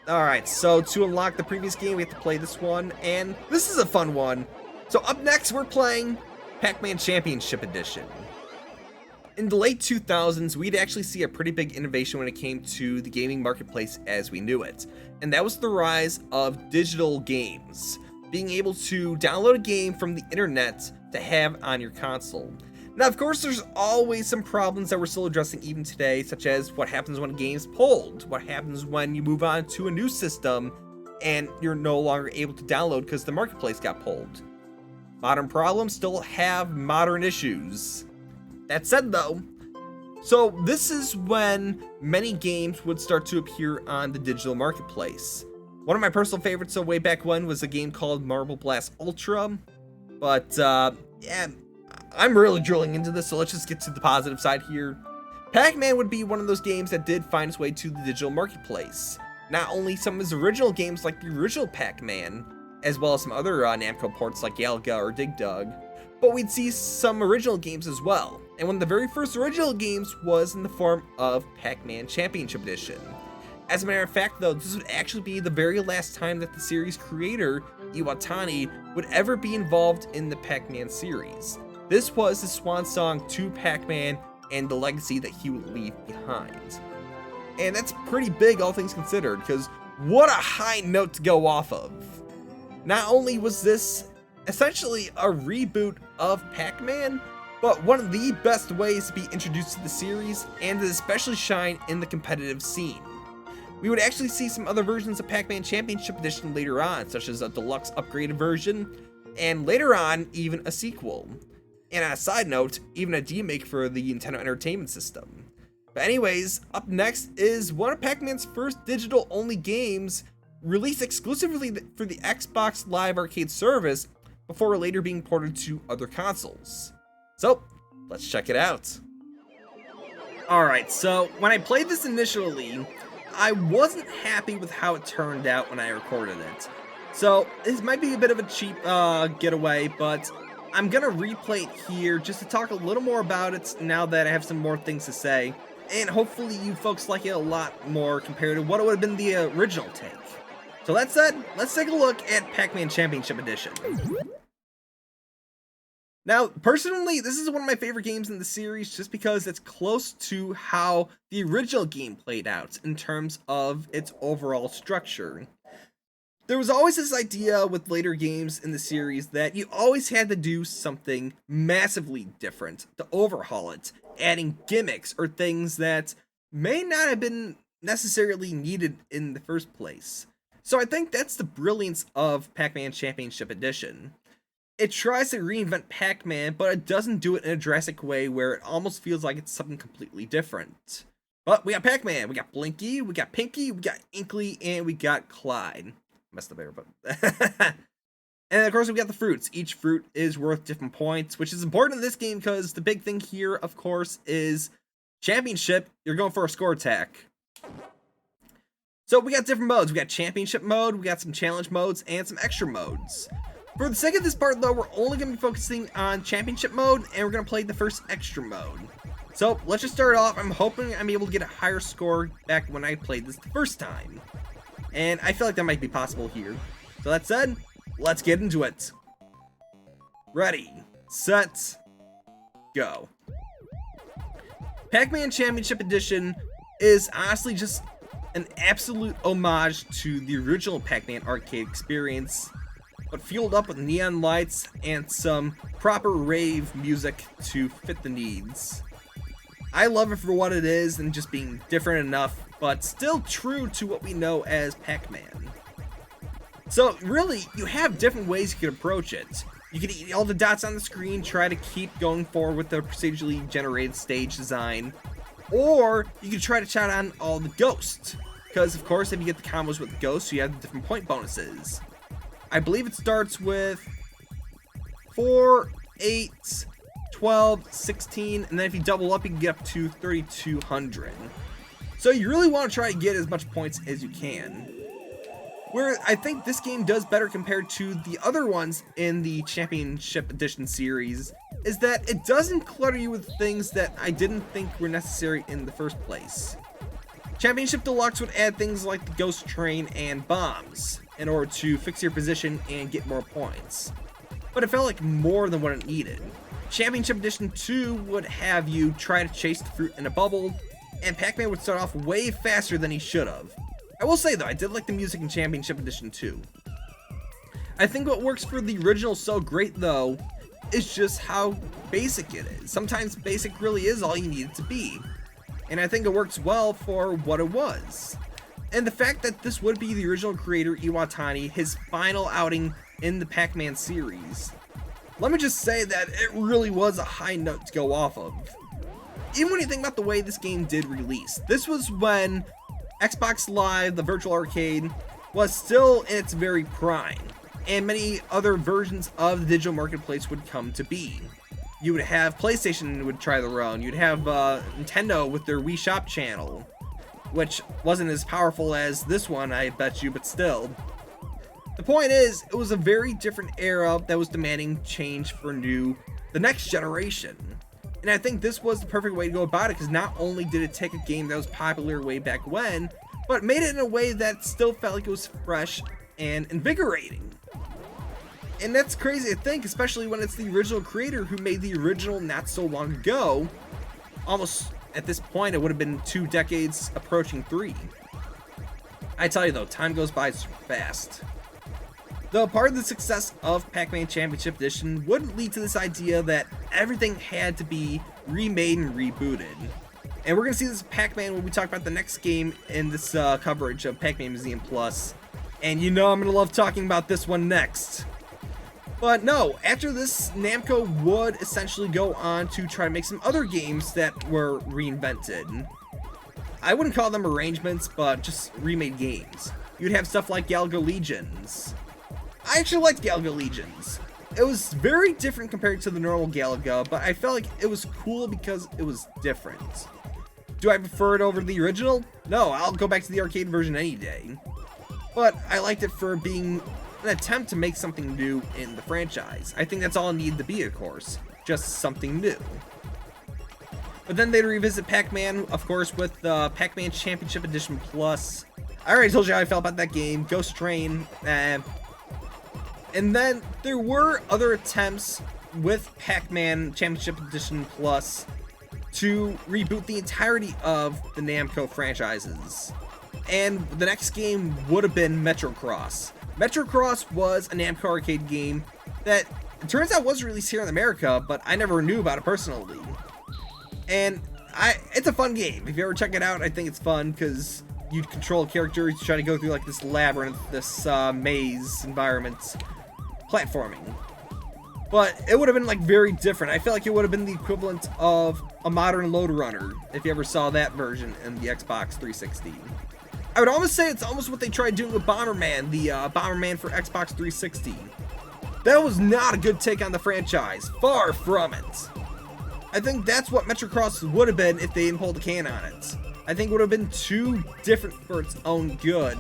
Alright, so to unlock the previous game, we have to play this one, and this is a fun one. So up next, we're playing Pac-Man Championship Edition. In the late 2000s, we'd actually see a pretty big innovation when it came to the gaming marketplace as we knew it, and that was the rise of digital games. Being able to download a game from the internet to have on your console. Now, of course, there's always some problems that we're still addressing even today, such as what happens when a game's pulled, what happens when you move on to a new system and you're no longer able to download because the marketplace got pulled. Modern problems still have modern issues. That said, though, so this is when many games would start to appear on the digital marketplace. One of my personal favorites so way back when was a game called Marble Blast Ultra, but yeah, I'm really drilling into this, so let's just get to the positive side here. Pac-Man would be one of those games that did find its way to the digital marketplace. Not only some of his original games like the original Pac-Man, as well as some other Namco ports like Galaga or Dig Dug, but we'd see some original games as well. And one of the very first original games was in the form of Pac-Man Championship Edition. As a matter of fact, though, this would actually be the very last time that the series creator, Iwatani, would ever be involved in the Pac-Man series. This was the swan song to Pac-Man and the legacy that he would leave behind. And that's pretty big, all things considered, because what a high note to go off of. Not only was this essentially a reboot of Pac-Man, but one of the best ways to be introduced to the series and to especially shine in the competitive scene. We would actually see some other versions of Pac-Man Championship Edition later on, such as a deluxe upgraded version, and later on, even a sequel. And on a side note, even a remake for the Nintendo Entertainment System. But anyways, up next is one of Pac-Man's first digital-only games, released exclusively for the Xbox Live Arcade service, before later being ported to other consoles. So, let's check it out. Alright, so when I played this initially, I wasn't happy with how it turned out when I recorded it. So, this might be a bit of a cheap getaway, but I'm gonna replay it here just to talk a little more about it now that I have some more things to say. And hopefully you folks like it a lot more compared to what it would have been the original take. So that said, let's take a look at Pac-Man Championship Edition. Now, personally, this is one of my favorite games in the series just because it's close to how the original game played out in terms of its overall structure. There was always this idea with later games in the series that you always had to do something massively different to overhaul it, adding gimmicks or things that may not have been necessarily needed in the first place. So I think that's the brilliance of Pac-Man Championship Edition. It tries to reinvent Pac-Man, but it doesn't do it in a drastic way where it almost feels like it's something completely different. But we got Pac-Man, we got Blinky, we got Pinky, we got Inkley, and we got Clyde. Messed up there, but... And of course we got the fruits. Each fruit is worth different points, which is important in this game because the big thing here, of course, is championship. You're going for a score attack. So we got different modes. We got championship mode, we got some challenge modes, and some extra modes. For the sake of this part, though, we're only going to be focusing on championship mode, and we're going to play the first extra mode. So let's just start off. I'm hoping I'm able to get a higher score back when I played this the first time. And I feel like that might be possible here. So that said, let's get into it. Ready, set, go. Pac-Man Championship Edition is honestly just an absolute homage to the original Pac-Man arcade experience, but fueled up with neon lights and some proper rave music to fit the needs. I love it for what it is and just being different enough, but still true to what we know as Pac-Man. So really, you have different ways you can approach it. You can eat all the dots on the screen, try to keep going forward with the procedurally generated stage design, or you can try to shout on all the ghosts, because of course if you get the combos with the ghosts, you have the different point bonuses. I believe it starts with 4, 8, 12, 16, and then if you double up, you can get up to 3,200. So you really want to try to get as much points as you can. Where I think this game does better compared to the other ones in the Championship Edition series is that it doesn't clutter you with things that I didn't think were necessary in the first place. Championship Deluxe would add things like the Ghost Train and bombs in order to fix your position and get more points. But it felt like more than what it needed. Championship Edition 2 would have you try to chase the fruit in a bubble, and Pac-Man would start off way faster than he should have. I will say though, I did like the music in Championship Edition 2. I think what works for the original so great though, is just how basic it is. Sometimes basic really is all you need it to be. And I think it works well for what it was. And the fact that this would be the original creator, Iwatani, his final outing in the Pac-Man series. Let me just say that it really was a high note to go off of. Even when you think about the way this game did release, this was when Xbox Live, the virtual arcade, was still in its very prime, and many other versions of the digital marketplace would come to be. You would have PlayStation would try their own, you'd have Nintendo with their Wii Shop channel, which wasn't as powerful as this one, I bet you, but still. The point is, it was a very different era that was demanding change for the next generation. And I think this was the perfect way to go about it, because not only did it take a game that was popular way back when, but made it in a way that still felt like it was fresh and invigorating. And that's crazy to think, especially when it's the original creator who made the original not so long ago. Almost, at this point, it would have been 2 decades, approaching 3. I tell you though, time goes by fast. Though part of the success of Pac-Man Championship Edition would lead to this idea that everything had to be remade and rebooted. And we're going to see this Pac-Man when we talk about the next game in this coverage of Pac-Man Museum Plus. And you know I'm going to love talking about this one next. But no, after this, Namco would essentially go on to try to make some other games that were reinvented. I wouldn't call them arrangements, but just remade games. You'd have stuff like Galaga Legions. I actually liked Galaga Legions. It was very different compared to the normal Galaga, but I felt like it was cool because it was different. Do I prefer it over the original? No, I'll go back to the arcade version any day. But I liked it for being an attempt to make something new in the franchise. I think that's all it needed to be, of course. Just something new. But then they'd revisit Pac-Man, of course, with Pac-Man Championship Edition Plus. I already told you how I felt about that game. Ghost Train. And then there were other attempts with Pac-Man Championship Edition Plus to reboot the entirety of the Namco franchises. And the next game would have been Metro Cross. Metro Cross was a Namco arcade game that, it turns out, was released here in America, but I never knew about it personally. And it's a fun game. If you ever check it out, I think it's fun because you control a character, you try to go through like this labyrinth, this maze environment, platforming. But it would have been like very different. I feel like it would have been the equivalent of a modern Load Runner, if you ever saw that version in the Xbox 360. I would almost say it's almost what they tried doing with Bomberman, the Bomberman for Xbox 360. That was not a good take on the franchise. Far from it. I think that's what Metro Cross would have been if they didn't pull the can on it. I think it would have been too different for its own good.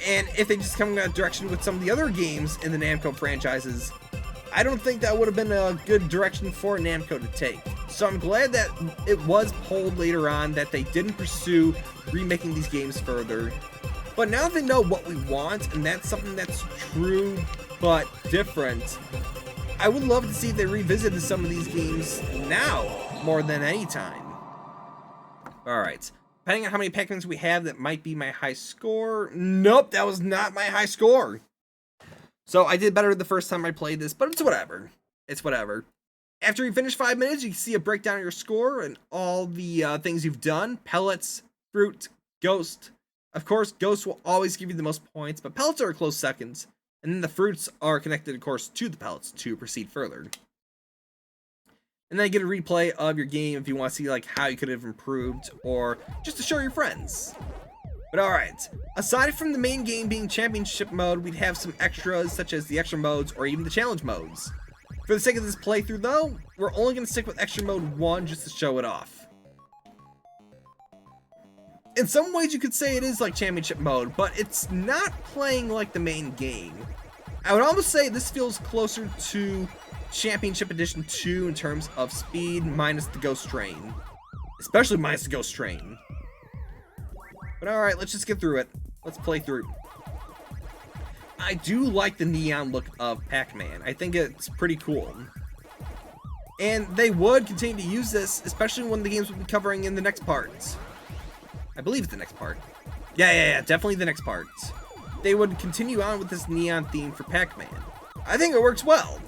And if they just come in that direction with some of the other games in the Namco franchises, I don't think that would have been a good direction for Namco to take. So I'm glad that it was pulled later on, that they didn't pursue remaking these games further. But now that they know what we want, and that's something that's true but different, I would love to see if they revisited some of these games now more than any time. Alright, depending on how many Pac-Mans we have, that might be my high score. Nope, that was not my high score. So I did better the first time I played this, but it's whatever. It's whatever. After you finish 5 minutes, you can see a breakdown of your score and all the things you've done. Pellets, fruit, ghost. Of course, ghost will always give you the most points, but pellets are a close second. And then the fruits are connected, of course, to the pellets to proceed further. And then you get a replay of your game if you want to see like how you could have improved, or just to show your friends. But alright, aside from the main game being championship mode, we'd have some extras such as the extra modes or even the challenge modes. For the sake of this playthrough though, we're only going to stick with extra mode 1 just to show it off. In some ways you could say it is like championship mode, but it's not playing like the main game. I would almost say this feels closer to Championship Edition 2 in terms of speed minus the Ghost Train. Especially minus the Ghost Train. But alright, let's just get through it. Let's play through. I do like the neon look of Pac-Man. I think it's pretty cool. And they would continue to use this, especially when the games will be covering in the next parts. I believe it's the next part. Yeah, definitely the next part. They would continue on with this neon theme for Pac-Man. I think it works well.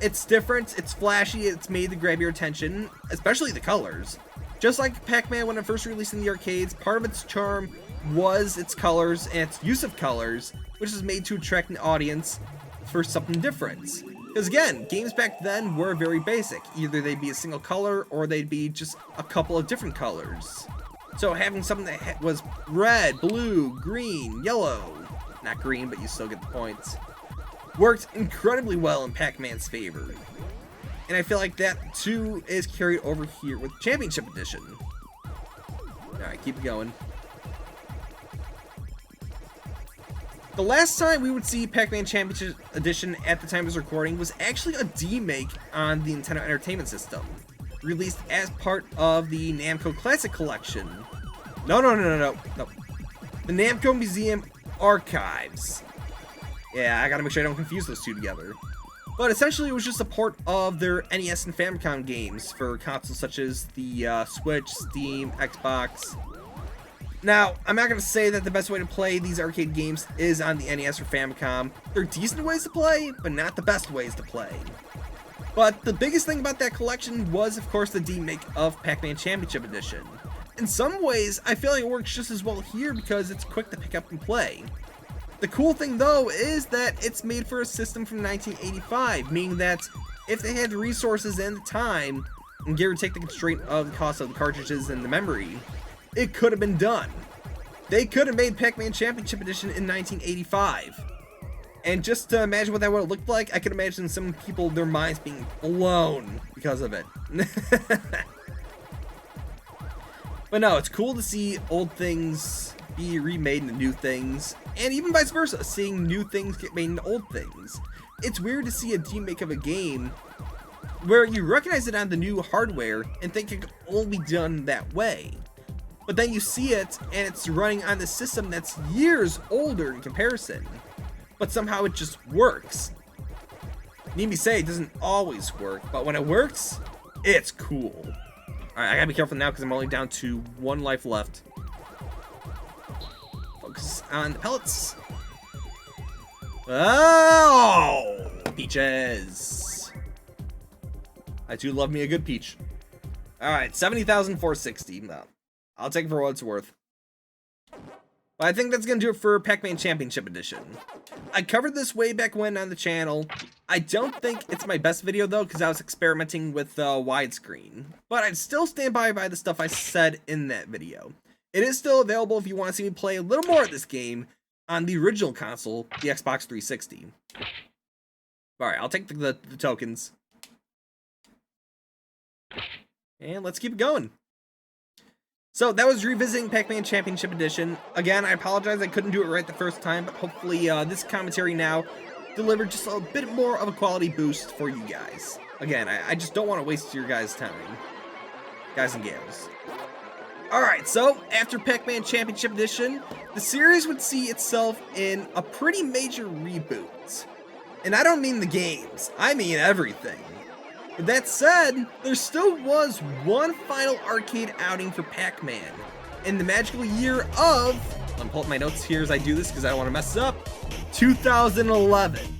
It's different, it's flashy, it's made to grab your attention, especially the colors. Just like Pac-Man when it first released in the arcades, part of its charm was its colors and its use of colors, which is made to attract an audience for something different. Because again, games back then were very basic. Either they'd be a single color or they'd be just a couple of different colors. So having something that was red, blue, green, yellow, not green, but you still get the points, worked incredibly well in Pac-Man's favor. And I feel like that too is carried over here with Championship Edition. Alright, keep it going. The last time we would see Pac-Man Championship Edition at the time of this recording was actually a D-make on the Nintendo Entertainment System, released as part of the Namco Classic Collection. No. The Namco Museum Archives. Yeah, I gotta make sure I don't confuse those two together. But essentially it was just a port of their NES and Famicom games for consoles such as the Switch, Steam, Xbox. Now, I'm not going to say that the best way to play these arcade games is on the NES or Famicom. They're decent ways to play, but not the best ways to play. But the biggest thing about that collection was, of course, the D-make of Pac-Man Championship Edition. In some ways, I feel like it works just as well here because it's quick to pick up and play. The cool thing, though, is that it's made for a system from 1985, meaning that if they had the resources and the time, and give or take the constraint of the cost of the cartridges and the memory, it could have been done. They could have made Pac-Man Championship Edition in 1985. And just to imagine what that would have looked like, I could imagine some people, their minds being blown because of it. But no, it's cool to see old things be remade into new things, and even vice versa, seeing new things get made into old things. It's weird to see a remake of a game where you recognize it on the new hardware and think it could only be done that way. But then you see it, and it's running on the system that's years older in comparison. But somehow it just works. Need me say, it doesn't always work, but when it works, it's cool. Alright, I gotta be careful now because I'm only down to 1 life left. Focus on the pellets. Oh! Peaches! I do love me a good peach. Alright, 70,460. No. I'll take it for what it's worth. But I think that's going to do it for Pac-Man Championship Edition. I covered this way back when on the channel. I don't think it's my best video though, because I was experimenting with widescreen. But I'd still stand by the stuff I said in that video. It is still available if you want to see me play a little more of this game on the original console, the Xbox 360. Alright, I'll take the tokens. And let's keep it going. So that was revisiting Pac-Man Championship Edition. Again, I apologize I couldn't do it right the first time, but hopefully this commentary now delivered just a bit more of a quality boost for you guys. Again, I just don't want to waste your guys' time. Guys and gals. Alright, so after Pac-Man Championship Edition, the series would see itself in a pretty major reboot. And I don't mean the games, I mean everything. With that said, there still was one final arcade outing for Pac-Man in the magical year of, I'm pulling up my notes here as I do this because I don't want to mess it up, 2011.